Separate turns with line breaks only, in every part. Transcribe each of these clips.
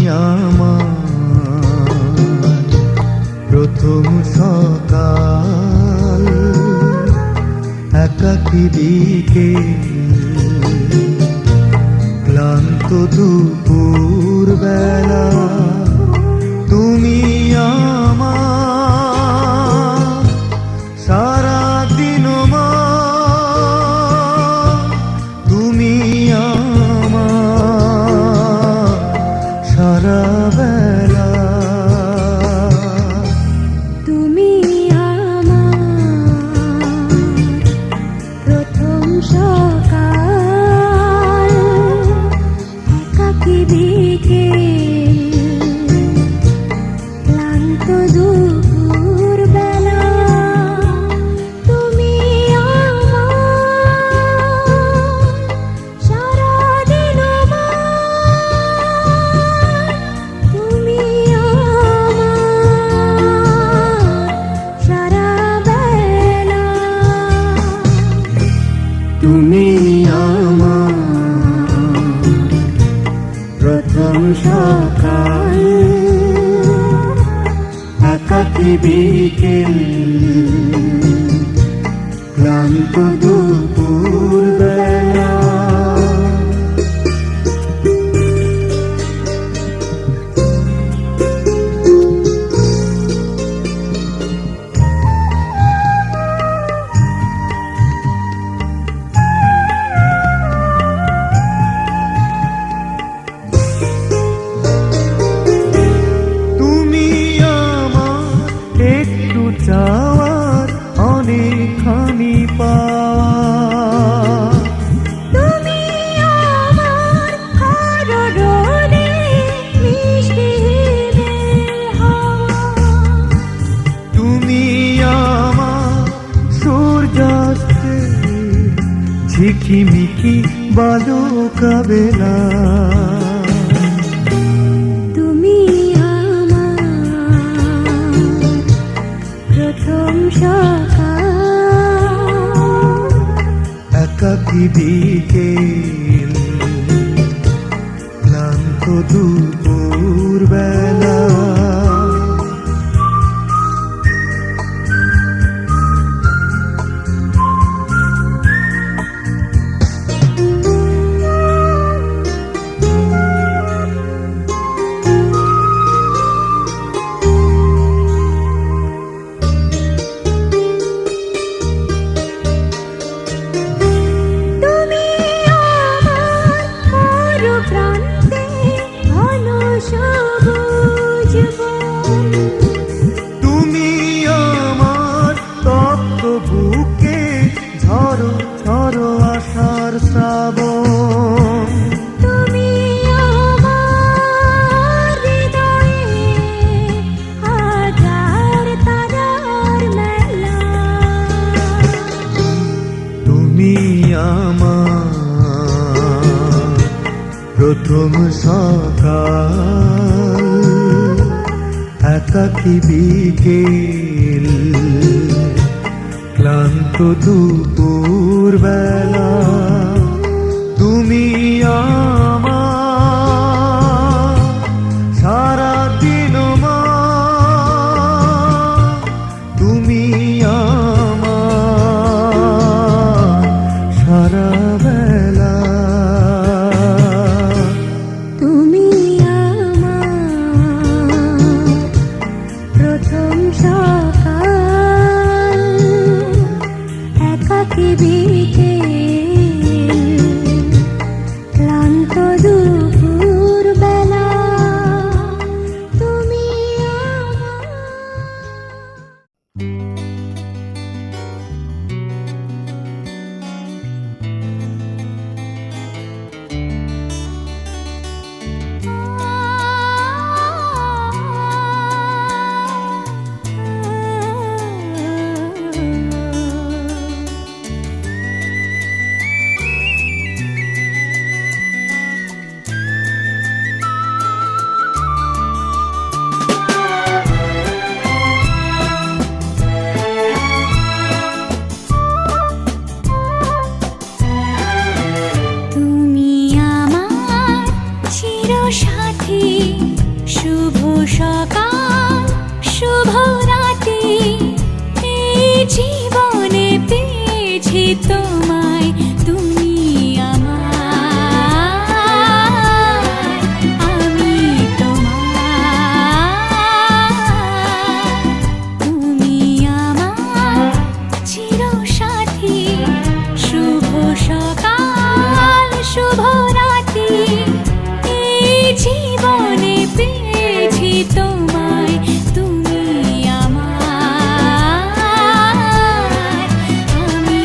আমার প্রথম সকাল, একাকী বিকেল, ক্লান্ত দুপুর বেলা, তুমি আমার সারাদিন মা, তুমি আমার সারা বেলা।
তুমি আমার প্রথম সকাল, একাকী বিকেল, ক্লান্ত দুপুর বেলা, তুমি আমার সারাদিন মা, তুমি আমার সারা বেলা।
তুমি আমার প্রথম সকাল, একাকী বিকেল, ক্লান্ত দুপুর বেলা। তুমি আমার একটু চাওয়ার অনেকখানি পাওয়া,
তুমি আমার কারণে মিষ্টি হিমেল হাওয়া,
তুমি আমার সূর্যাস্তে ঝিকিমিকি বালুকা বেলা।
তুমি আমার প্রথম সকাল,
একাকী বিকেল, ক্লান্ত দুপুর বেলা।
তুমি আমার মরু প্রান্তে ঘন সবুজ বন,
তুমি আমার তপ্ত বুকে ঝড়ো ঝড়ো আশার শ্রাবণ।
তুমি আমার হৃদয়ে হাজার তারার মেলা,
তুমি আমার প্রথম সকাল, একাকী বিকেল, ক্লান্ত দুপুর বেলা। তুমি আমার সারাদিন মা, তুমি আমার সারা বেলা।
তুমি আমার প্রথম সকাল, একাকী বিকেল, ক্লান্ত দুপুর বেলা, তুমি আমার। পেয়েছি তোমায়, তুমি আমার, আমি তোমার। তুমি আমার চিরসাথী, শুভ সকাল শুভ রাতি, এই জীবনে পেয়েছি তোমায়, তুমি আমার, আমি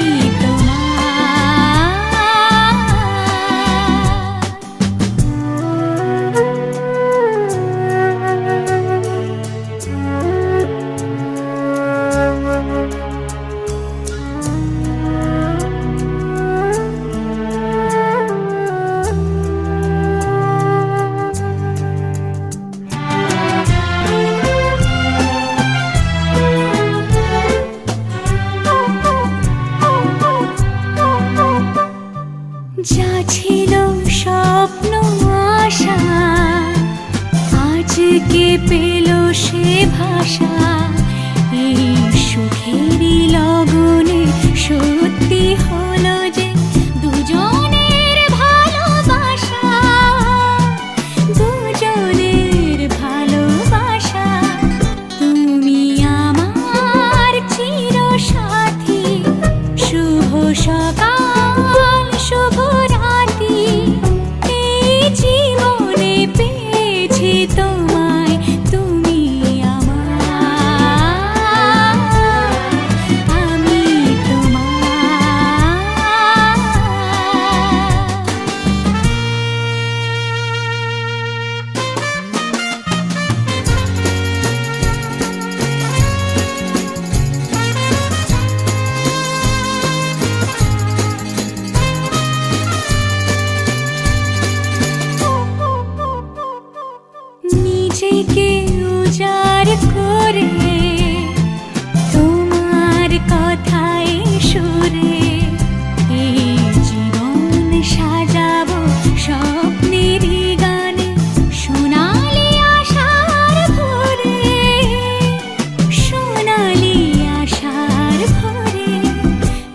যা ছিল স্বপ্ন আশা, আজকে পেল সে ভাষা, এই সুখেরই লগনে সত্যি হলো যে দুজনের ভালোবাসা, দুজনের ভালোবাসা। তুমি আমার চিরসাথী, শুভ সকাল শুভ রাতি, এই জীবনে পেয়েছি তোমায়, তুমি আমার, আমি নিজেকে উজাড় করে তোমার কথায় সুরে, এই জীবন সাজাবো স্বপ্নেরই গানে, সোনালি আশার ভোরে, সোনালি আশার ভোরে।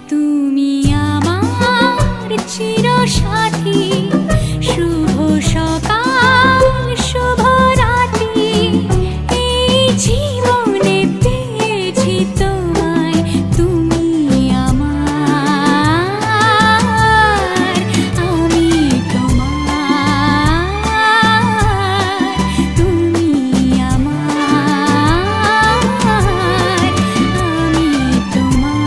তুমি আমার চিরসাথী, শুভ সকাল শুভ রাতি, এই জীবনে পেয়েছি তোমায়, তুমি আমার, আমি তোমার। তুমি আমার, আমি তোমার।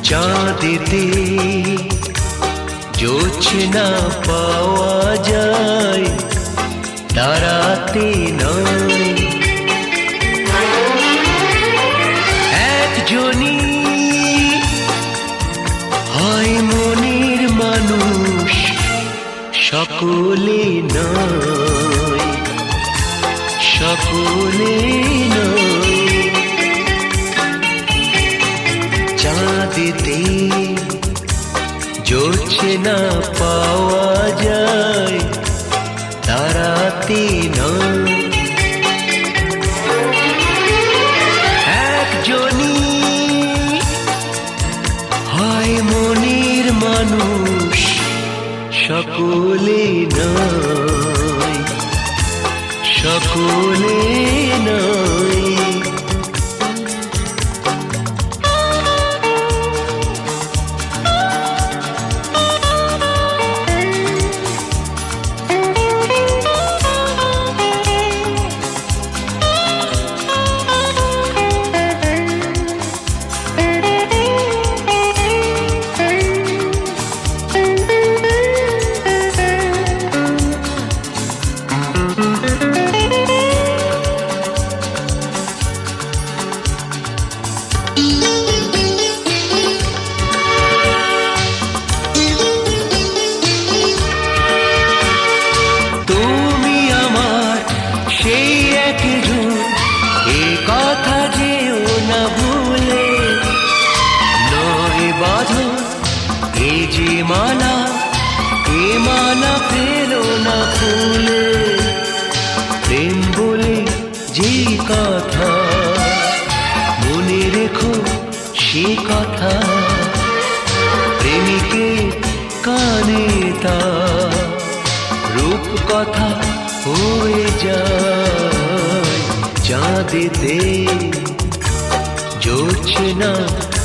চাঁদেতে জোছনা পাওয়া যায়, তারাতে নয়। একজনই হয় মনের মানুষ, সকলে নয়, সকলে নয়। চাঁদেতে জোছনা পাওয়া যায়, তারাতে নয়। একজনই হয় মনের মানুষ, সকলে নয়, সকলে নয়। মালা পেলো না ফুলে প্রেম বলে যে কথা মনে রেখো সে কথা প্রেমিকে কানে তা রূপ কথা হয়ে যায় চাঁদেতে জোছনা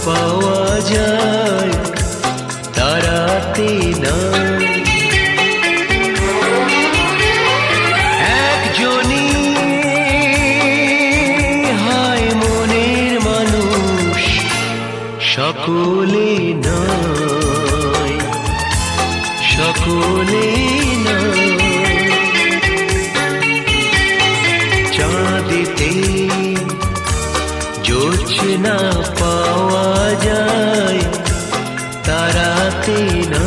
পাওয়া যায় তারাতে না একজনই হয় মনের মানুষ সকলে নয় সকলে নয় চাঁদেতে জোছনা পাওয়া যায় তারাতে না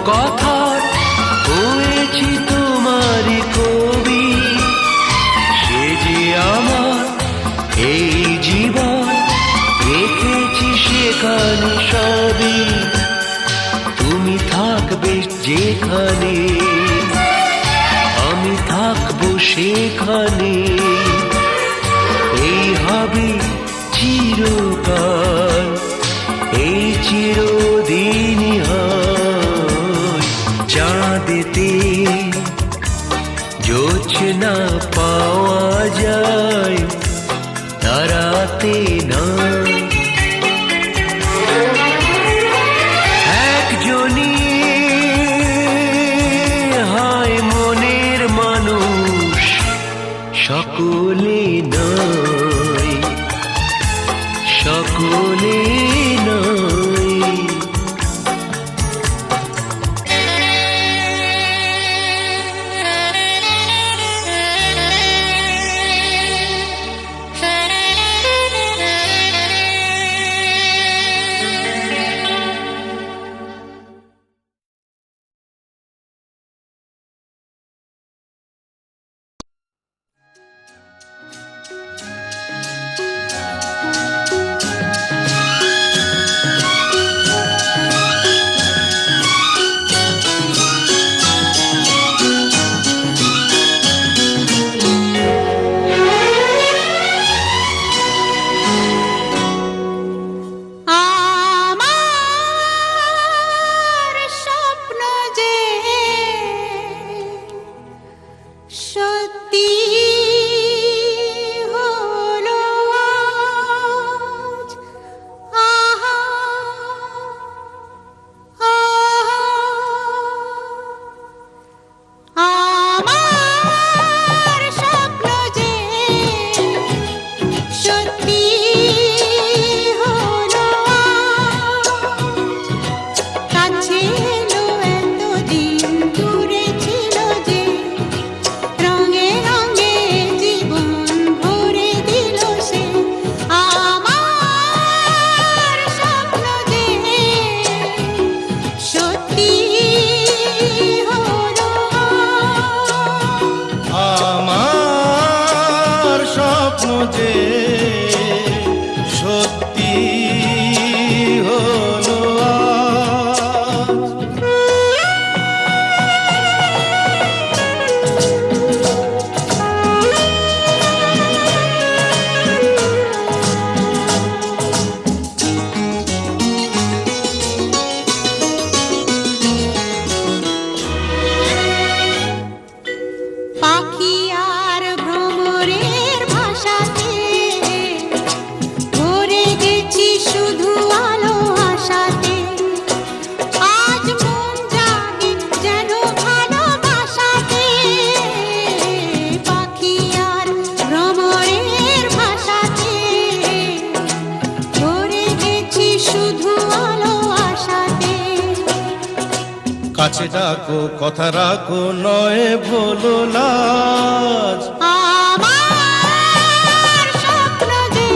কথার হয়েছি তোমারই কবি সে যে আমার এই জীবন রেখেছি সেখানে সবই তুমি থাকবে যেখানে আমি থাকবো সেখানে এই হবে চিরকাল এই চিরদিনই চাঁদেতে জোছনা পাওয়া যায় তারাতে না একজনই হয় মনের মানুষ সকলে নয় সকলে নয়
শুধু শুধু আলো আশাতে।
কাছে ডাকো কথা রাখো নয় বলো লাজ।
আমার স্বপ্ন যে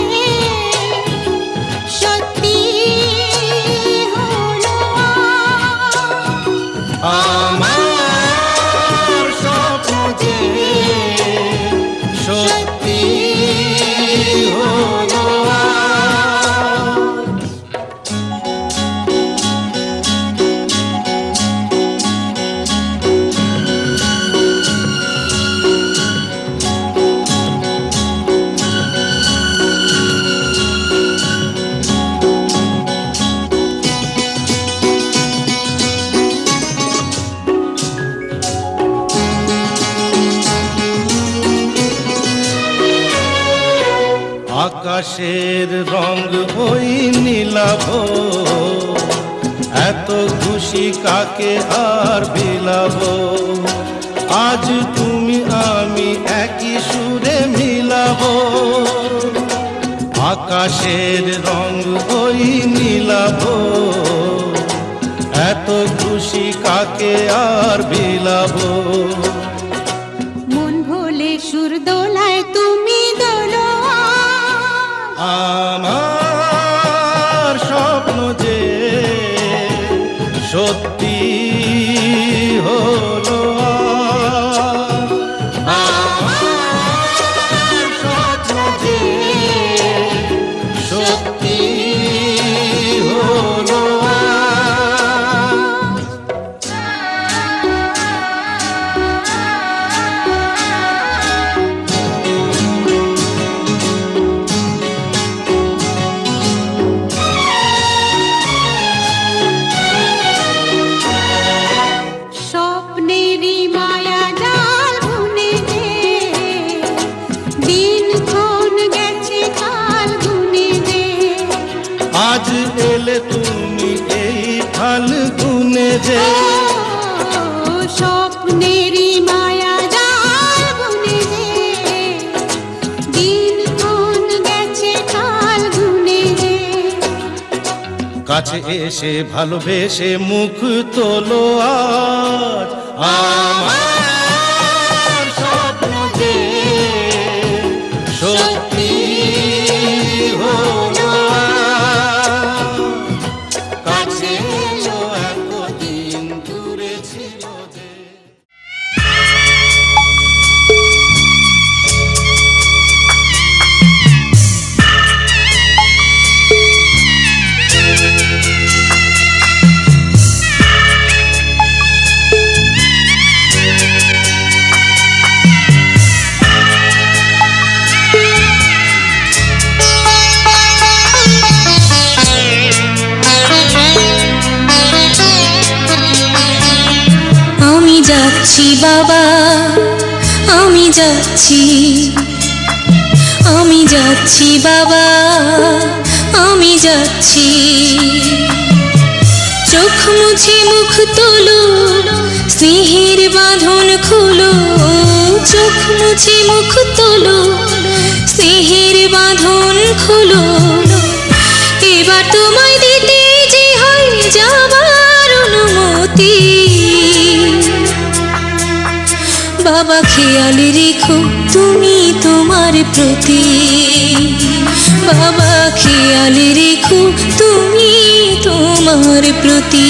সত্যি হলো
আমার স্বপ্ন যে সত্যি হলো আকাশের রং ওই নীলাভ, এত খুশি কাকে আর বিলাব। আজ তুমি আমি একই সুরে মিলাব। আকাশের রং ওই নীলাভ, এত খুশি কাকে আর বিলাব।
মন ভোলে সুর দোলায় তুমি দোলো
আমার স্বপ্ন যে সত্যি হলো আমার স্বপ্ন যে সত্যি হলো
স্বপ্নেরই মায়া জাল বুনে দে, দিনক্ষণ গেছে কাল গুনে দে।
আজ এলে তুমি এই ফাল্গুনে যে।
ও স্বপ্নেরই মায়া জাল বুনে দে, দিনক্ষণ গেছে কাল গুনে দে।
কাছে এসে ভালোবেসে মুখ তোলো আজ। আমার স্বপ্ন যে সত্যি হলো কাছে এলো এতদিন দূরে ছিল যে।
আমি যাচ্ছি বাবা, আমি যাচ্ছি, আমি যাচ্ছি বাবা, আমি যাচ্ছি। চোখ মুছে মুখ তোলো, স্নেহের বাঁধন খুলো। চোখ মুছে মুখ তোলো, স্নেহের বাঁধন খুলো। এবার তোমায় দিতে যে হয় যাবার অনুমতি। বাবা খেয়াল রেখো তুমি তোমার প্রতি। বাবা খেয়াল রেখো তুমি তোমার প্রতি।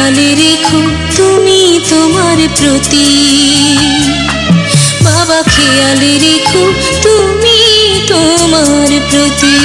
খেয়ালে রেখো তুমি তোমার প্রতি বাবা খেয়ালে রেখো তুমি তোমার প্রতি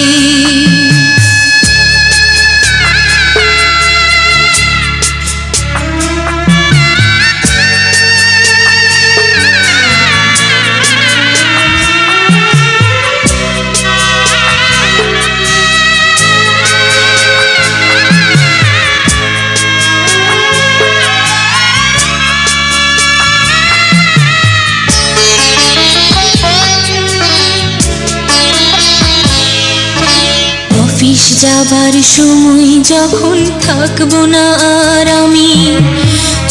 অফিস যাবার সময় যখন থাকবো না আর আমি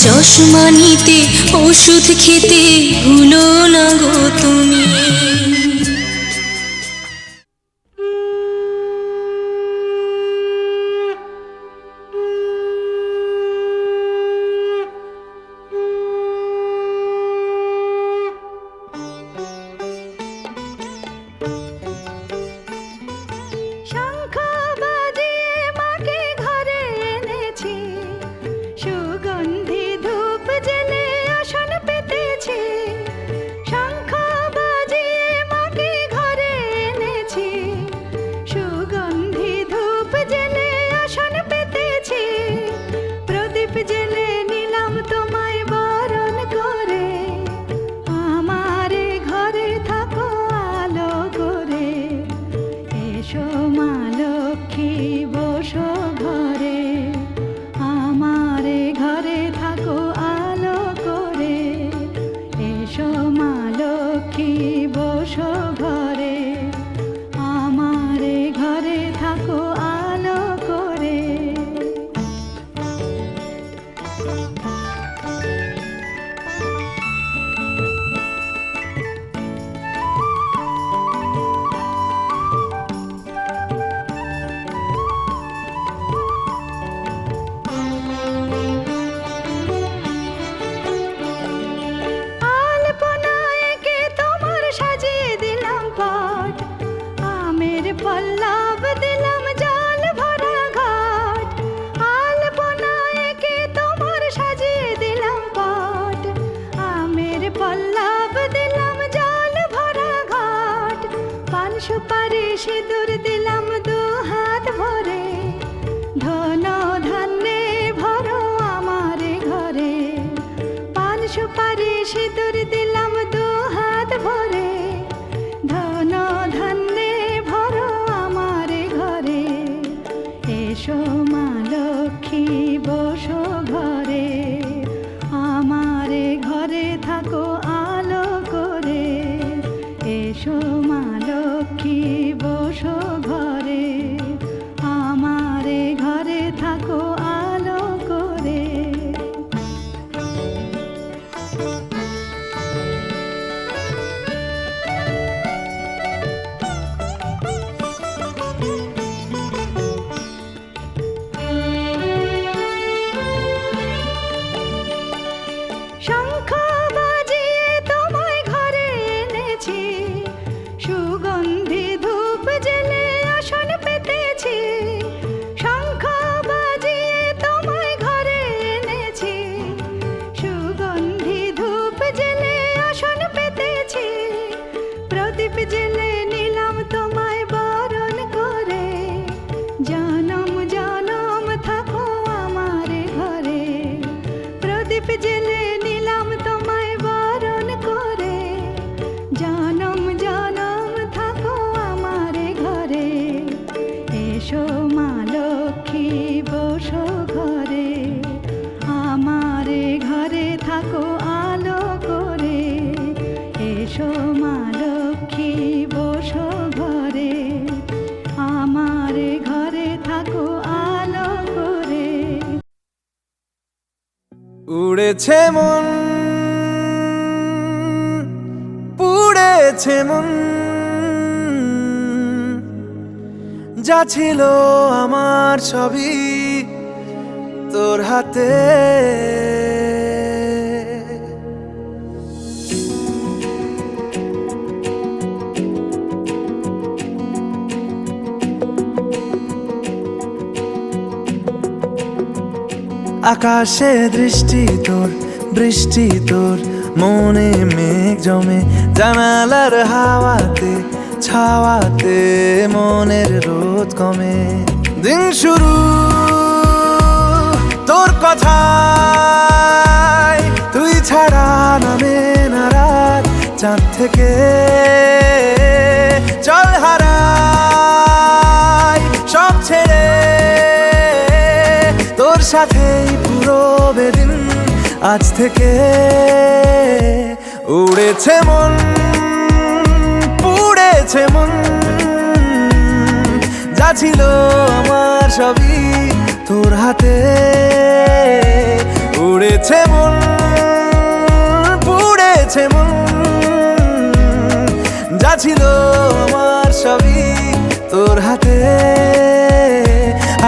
চশমা নিতে ওষুধ খেতে ভুলো না গো তুমি
শঙ্খ বাজিয়ে মাকে ঘরে এনেছি সুগন্ধি ধূপ জেলে আসন পেতেছি শঙ্খ বাজিয়ে মাকে ঘরে এনেছি সুগন্ধি ধূপ জেলে আসন পেতেছি প্রদীপ জেলে নিলাম তোমায় বরণ করে আমারে ঘরে থাকো আলো করে এসো মা লক্ষ্মী বসো ঘরে আমারে ঘরে থাকো আলো করে এসো মা লক্ষ্মী বসো ঘরে আমারে ঘরে থাকো আলো করে আলপনায় এঁকে তোমার সাজিয়ে দিলাম পট আমের পল্লব দিলাম জল ভরা ঘাট আলপনায় এঁকে তোমার সাজিয়ে দিলাম পট আমের পল্লব দিলাম জল ভরা ঘাট পান সুপারি সিঁদুর দিলাম দু হাত ভরে ধন ধান্যে ভরো আমারে ঘরে পান সুপারি সিঁদুর দিলাম দু হাত ভরে ধন ধান্যে ভরো আমারে ঘরে এসো মা লক্ষ্মী বসো ঘরে আমারে ঘরে থাকো আলো করে এসো মা লক্ষ্মী বসো ঘরে আমারে ঘরে থাকো আলো করে শঙ্খ বাজিয়ে তোমায় ঘরে এনেছি সুগন্ধি ধূপ জেলে আসন পেতেছি শঙ্খ বাজিয়ে তোমায় ঘরে এনেছি সুগন্ধি ধূপ জেলে আসন পেতেছি প্রদীপ জেলে নিলাম তোমায় বরণ করে জনম জনম থাকো আমারে ঘরে প্রদীপ জেলে নিলাম তোমায় বরণ করে জনম জনম থাকো আমারে ঘরে এসো মা লক্ষ্মী বসো ঘরে আমারে ঘরে থাকো আলো করে এসো মা লক্ষ্মী বসো ঘরে আমারে ঘরে থাকো আলো করে
উড়েছে মন পুড়েছে মন যা ছিল আমার সবই তোর হাতে আকাশে দৃষ্টি তোর, বৃষ্টি তোর, মনে মেঘ জমে, জানালার হাওয়াতে ছাওয়াতে মনের রোদ কমে। দিন শুরু তোর কথায়, তুই ছাড়া নামে না রাত, চাঁদ থেকে চল হারাই সব ছেড়ে, তোর সাথেই পুরো বেদিন। আজ থেকে উড়েছে মন, পুড়েছে মন, যা ছিল আমার সবই তোর হাতে। উড়েছে মন, পুড়েছে মন, যা ছিল আমার সবই তোর হাতে।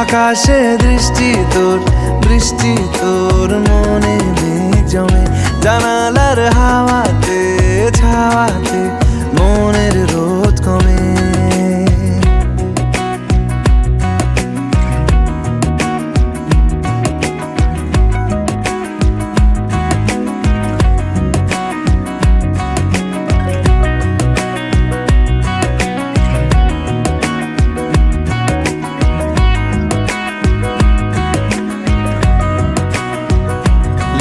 আকাশে দৃষ্টি তোর, বৃষ্টি তোর, মনে মেঘ জমে, জানালার হাওয়াতে ছাওয়াতে মনের রোদ কমে।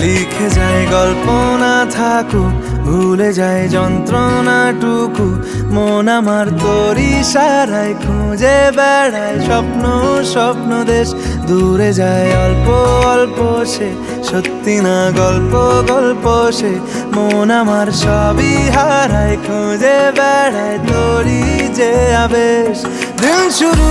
লিখে যায় গল্প না থাকুক, ভুলে যায় যন্ত্রণাটুকু, মন আমার তোর ইশারায় খুঁজে বেড়ায় স্বপ্ন স্বপ্ন দেশ। দূরে যায় অল্প অল্প সে, সত্যি না গল্প গল্প সে, মন আমার সবই হারায় খুঁজে বেড়ায় তোরই যে আবেশ। দিন শুরু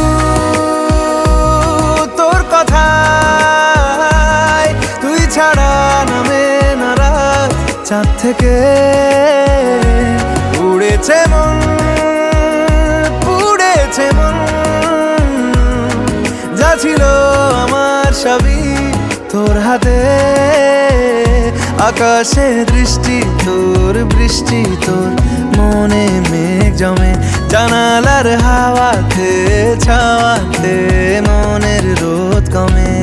তোর কথায়, তুই ছাড়া নামে না রাত, চাঁদ থেকে উড়েছে মন, পুড়েছে মন, যা ছিল আমার সবই তোর হাতে। আকাশে দৃষ্টি তোর, বৃষ্টি তোর, মনে মেঘ জমে, জানালার হাওয়াতে ছাওয়াতে মনের রোদ কমে।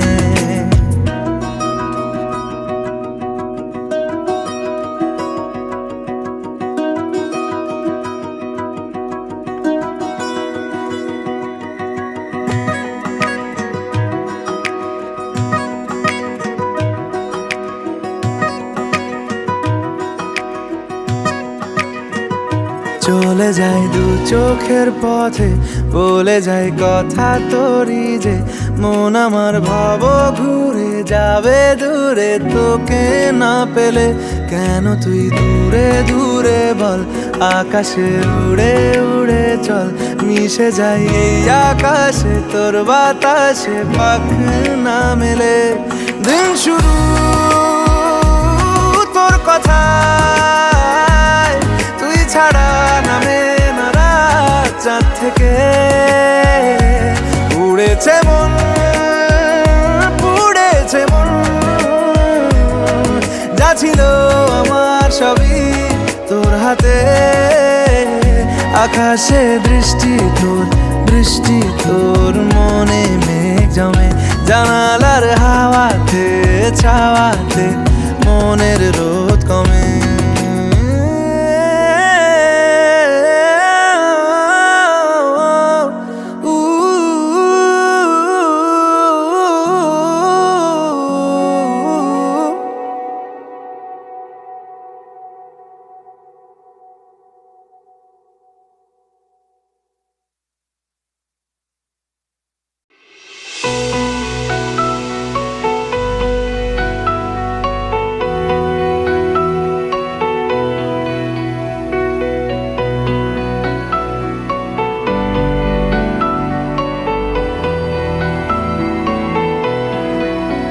চলে যায় দু চোখের পথে, বলে যায় কথা তোরই যে, মন আমার ভাব ঘুরে যাবে দূরে তোকে না পেলে। কেন তুই দূরে দূরে বল, আকাশে উড়ে উড়ে চল, মিশে যাই এই আকাশে তোর বাতাসে পাখ না মেলে। দিন শুরু তোর কথায়, তুই ছাড়া নামে না রাত, চাঁদ থেকে উড়েছে মন, পুড়েছে মন, যা ছিল আমার সবই তোর হাতে। আকাশে দৃষ্টি তোর, বৃষ্টি তোর, মনে মেঘ জমে, জানালার হাওয়াতে ছাওয়াতে মনের রোদ কমে।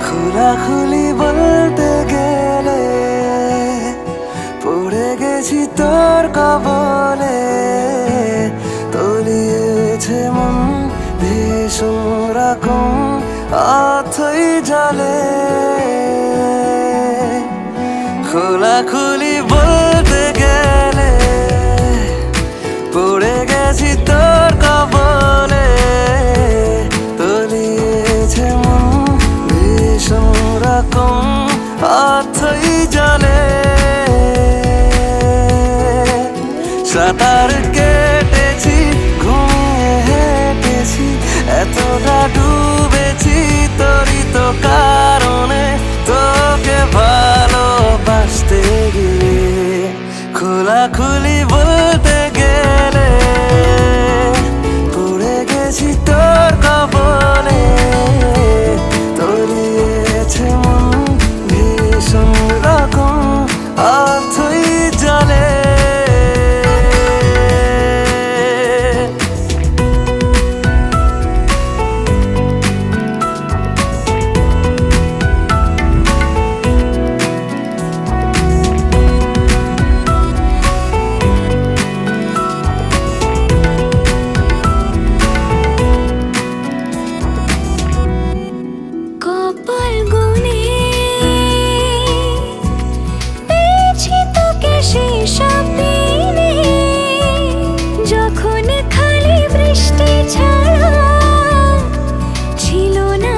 খোলাখুলি বলতে গেলে পড়ে গেছি তোর কবলে, তলিয়েছে মন ভীষণ রকম অথই জলে। খোলাখুলি বলতে গেলে পড়ে গেছি তোর কবলে, তলিয়েছে মন ভীষণ রকম সাঁতার কেটেছি, ঘুমিয়ে হেঁটেছি, এতটা ডুবেছি তোরই তো কারণে, তোকে ভালোবাসতে গিয়ে খোলাখুলি বলতে গেলে পড়ে গেছি তোর কবলে, তলিয়েছে মন ভীষণ রকম অথই জলে।
কপাল গুনে পেয়েছি তোকে সেই সব দিনে, যখন খালি বৃষ্টি ছাড়া ছিল না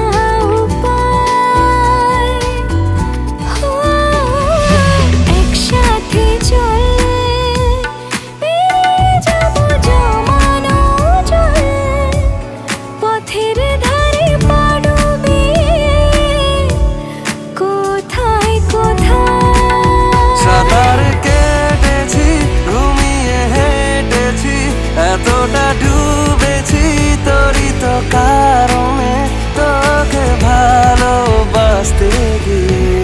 উপায়। একসাথে চল পেরিয়ে যাব জমানো জল, পথের ধারে পাড়বে কোথায় কোথায়।
সাঁতার কেটেছি, ঘুমিয়ে হেঁটেছি, এতটা ডুবেছি তোরই তো কারণে, তোকে ভালোবাসতে গিয়ে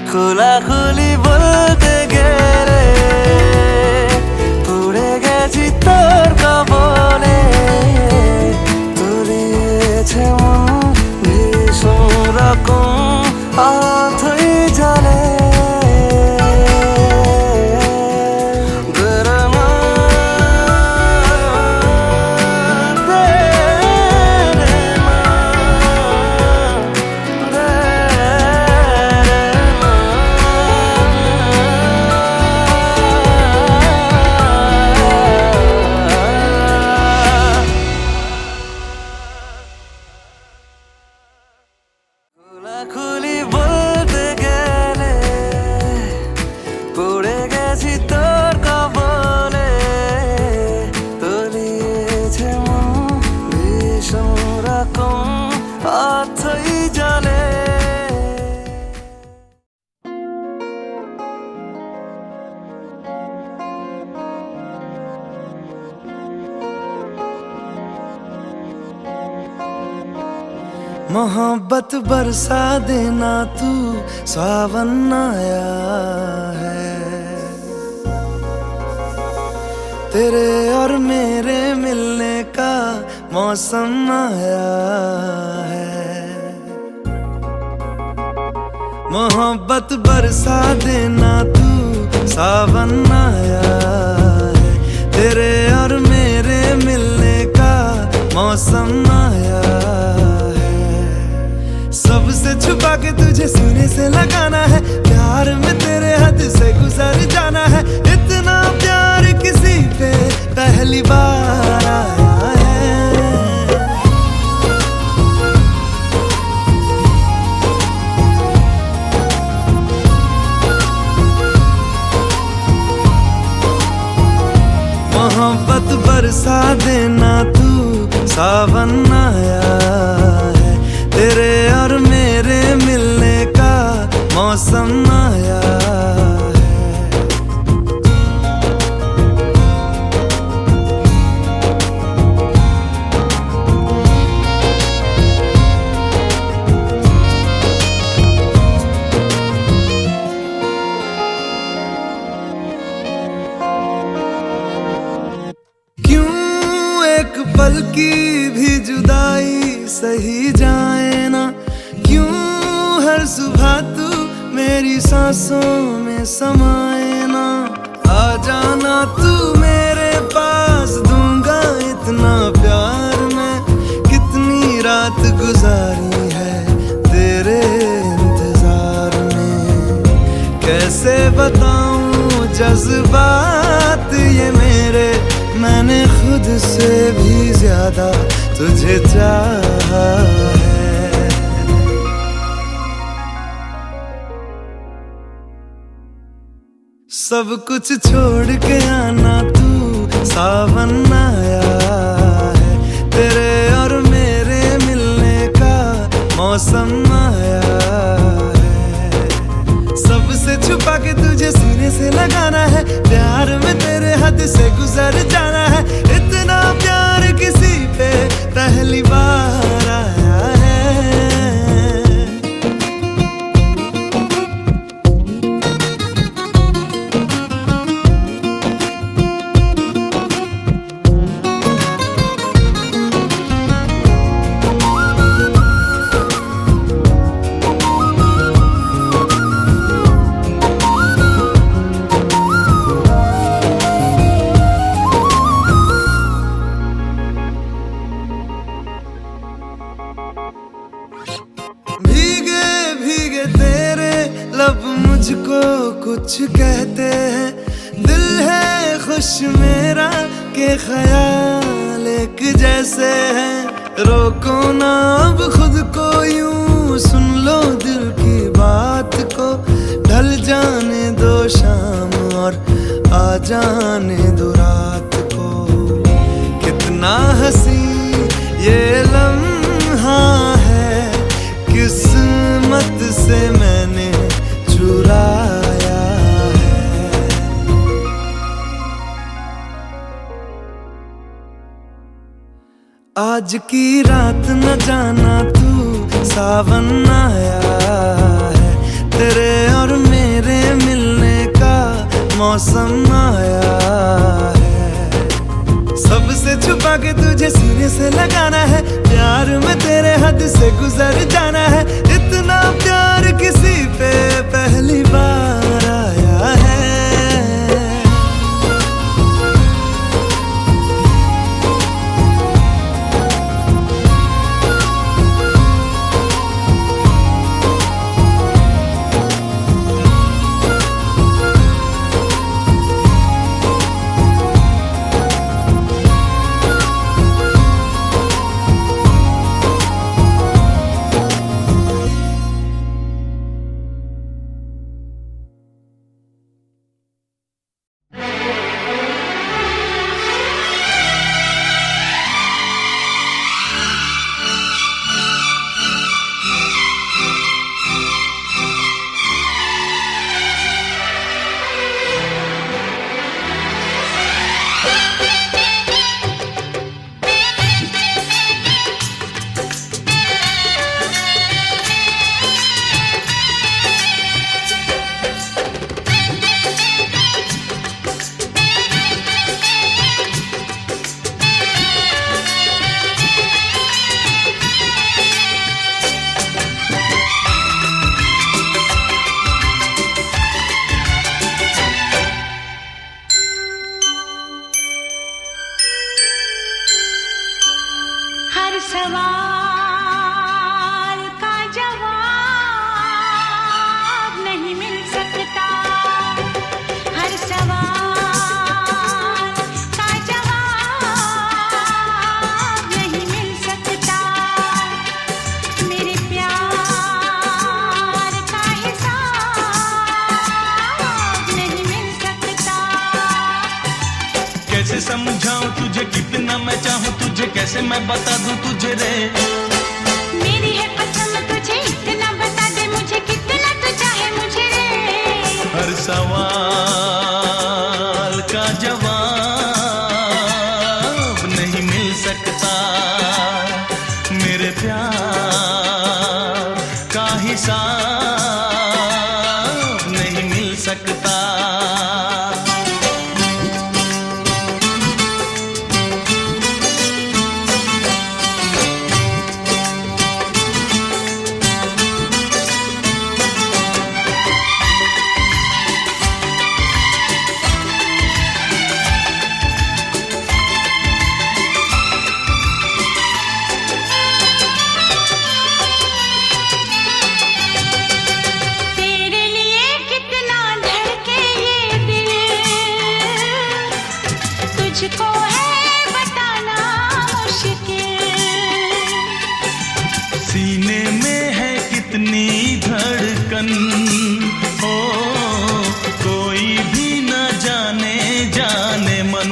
খোলাখুলি বলতে গেলে পড়ে গেছি তোর কবলে, তলিয়েছে মন ভীষণ রকম অথই জলে। খোলাখুলি বলতে গেলে পড়ে গেছি তোর কবলে, তলিয়েছে মন ভীষণ রকম অথই জলে। मोहब्बत बरसा देना तू, सावन आया है, तेरे और मेरे मिलने का मौसम आया है। मोहब्बत बरसा देना तू, सावन आया है, तेरे और मेरे मिलने का मौसम आया है। सबसे छुपा के तुझे सीने से लगाना है, प्यार में तेरे हद से गुजर जाना है, इतना प्यार किसी पे पहली बार आया है। मोहब्बत बरसा देना तू, सावन आया है, तेरे और मेरे मिलने का मौसम आया है। क्यों एक पल की भी जुदाई सही जाए ना, क्यों हर सुबह तू मेरी सांसों में समाए ना, आ जाना तू मेरे पास, दूंगा इतना प्यार मैं, कितनी रात गुजारी है तेरे इंतजार में, कैसे बताऊं जज्बात ये मेरे, मैंने खुद से भी ज्यादा तुझे चाहा है। सब कुछ छोड़ के आना तू, सावन आया है, तेरे और मेरे मिलने का मौसम आया है। सबसे छुपा के तुझे सीने से लगाना है, प्यार में तेरे हद से गुजर जाना है। इतना प्यार किसी पे पहली बार आया है। भीगे भीगे तेरे लब मुझको कुछ कहते हैं, दिल है खुश मेरा के ख्याल एक जैसे हैं। रोको ना अब खुद को यूं, सुन लो दिल की बात को। ढल जाने दो शाम और आ जाने दो रात को। कितना हंसी ये लम्हा है, किस्मत से मैंने चुराया है। आज की रात न जाना तू, सावन आया है, तेरे और मेरे मिलने का मौसम आया है। सबसे छुपा के तुझे सीने से लगाना है, प्यार में तेरे हद से गुजर जाना है। इतना प्यार किसी पे पहली बार आया है।
सवाल का जवाब नहीं मिल सकता, हर सवाल का जवाब नहीं मिल सकता। मेरे प्यार का हिसाब नहीं मिल सकता।
कैसे समझाऊं तुझे कितना मैं चाहूं तुझे, कैसे मैं बता दूं तुझे रे।
मेरी है कसम तुझे इतना बता दे मुझे, कितना तू चाहे मुझे रे।
हर सवाल का जवाब नहीं मिल सकता। मेरे प्यार का हिसाब नहीं मिल सकता।
तुझको है बताना मुश्किल,
सीने में है कितनी धड़कन हो, कोई भी न जाने जाने मन।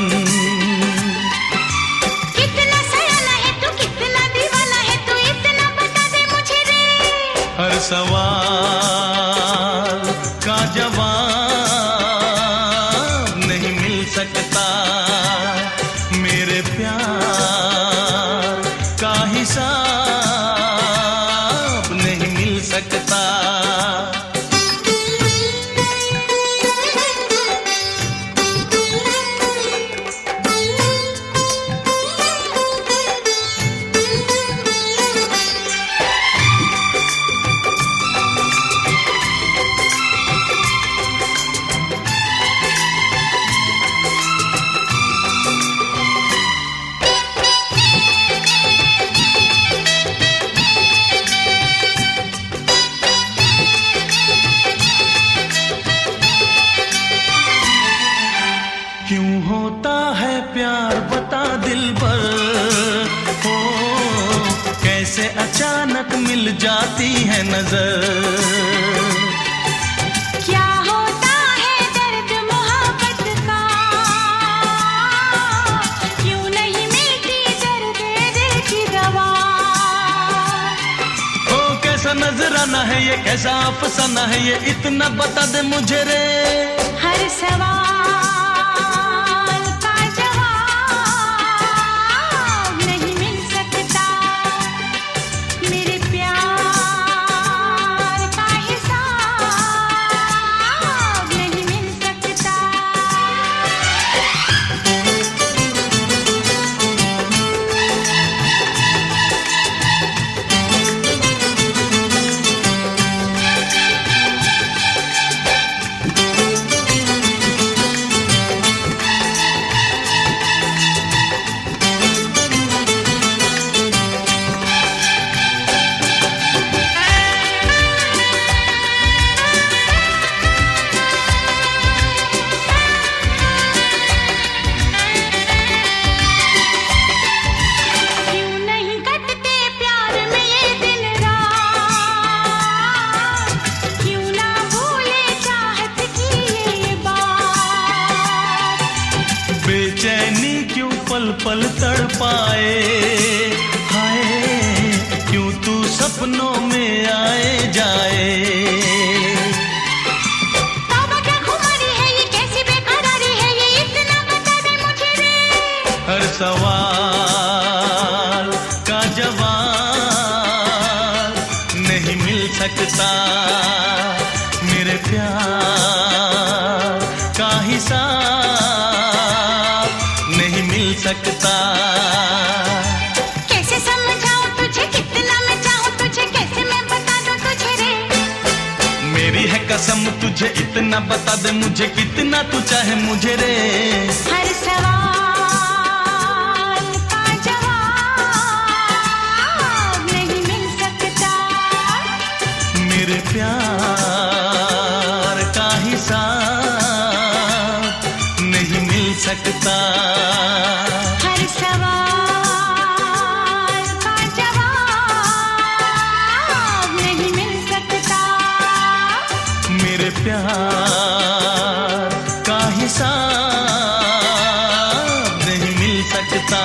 क्यों होता है प्यार बता दिल पर, हो कैसे अचानक मिल जाती है नजर।
क्या होता है दर्द मोहब्बत का, क्यों नहीं मिलती दर्द दिल की दवा।
हो कैसा नजराना है ये, कैसा अफसाना है ये, इतना बता दे मुझे रे।
हर सवाल का जवाब नहीं मिल सकता, मेरे प्यार का हिसाब नहीं मिल सकता। क्यों नहीं कटते प्यार में ये दिन रात, क्यों ना भूले चाहत की ये बात।
बेचैनी क्यों पल पल तड़पाए, हाय क्यों तू सपनों में आए जाए।
तौबा क्या खुमारी है ये, कैसी बेकरारी है ये, इतना बता दे मुझे रे।
हर सवाल का जवाब नहीं मिल सकता, मेरे प्यार का हिसाब नहीं मिल सकता।
कैसे समझाऊं तुझे, कितना मैं चाहूं तुझे, कैसे मैं बता दूं तुझे रे।
मेरी है कसम तुझे इतना बता दे मुझे, कितना तू चाहे मुझे रे।
हर सवाल का जवाब नहीं मिल सकता,
मेरे प्यार का हिसाब नहीं मिल सकता।
हर सवाल का जवाब नहीं मिल सकता,
मेरे प्यार का हिसाब नहीं मिल सकता।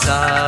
साथ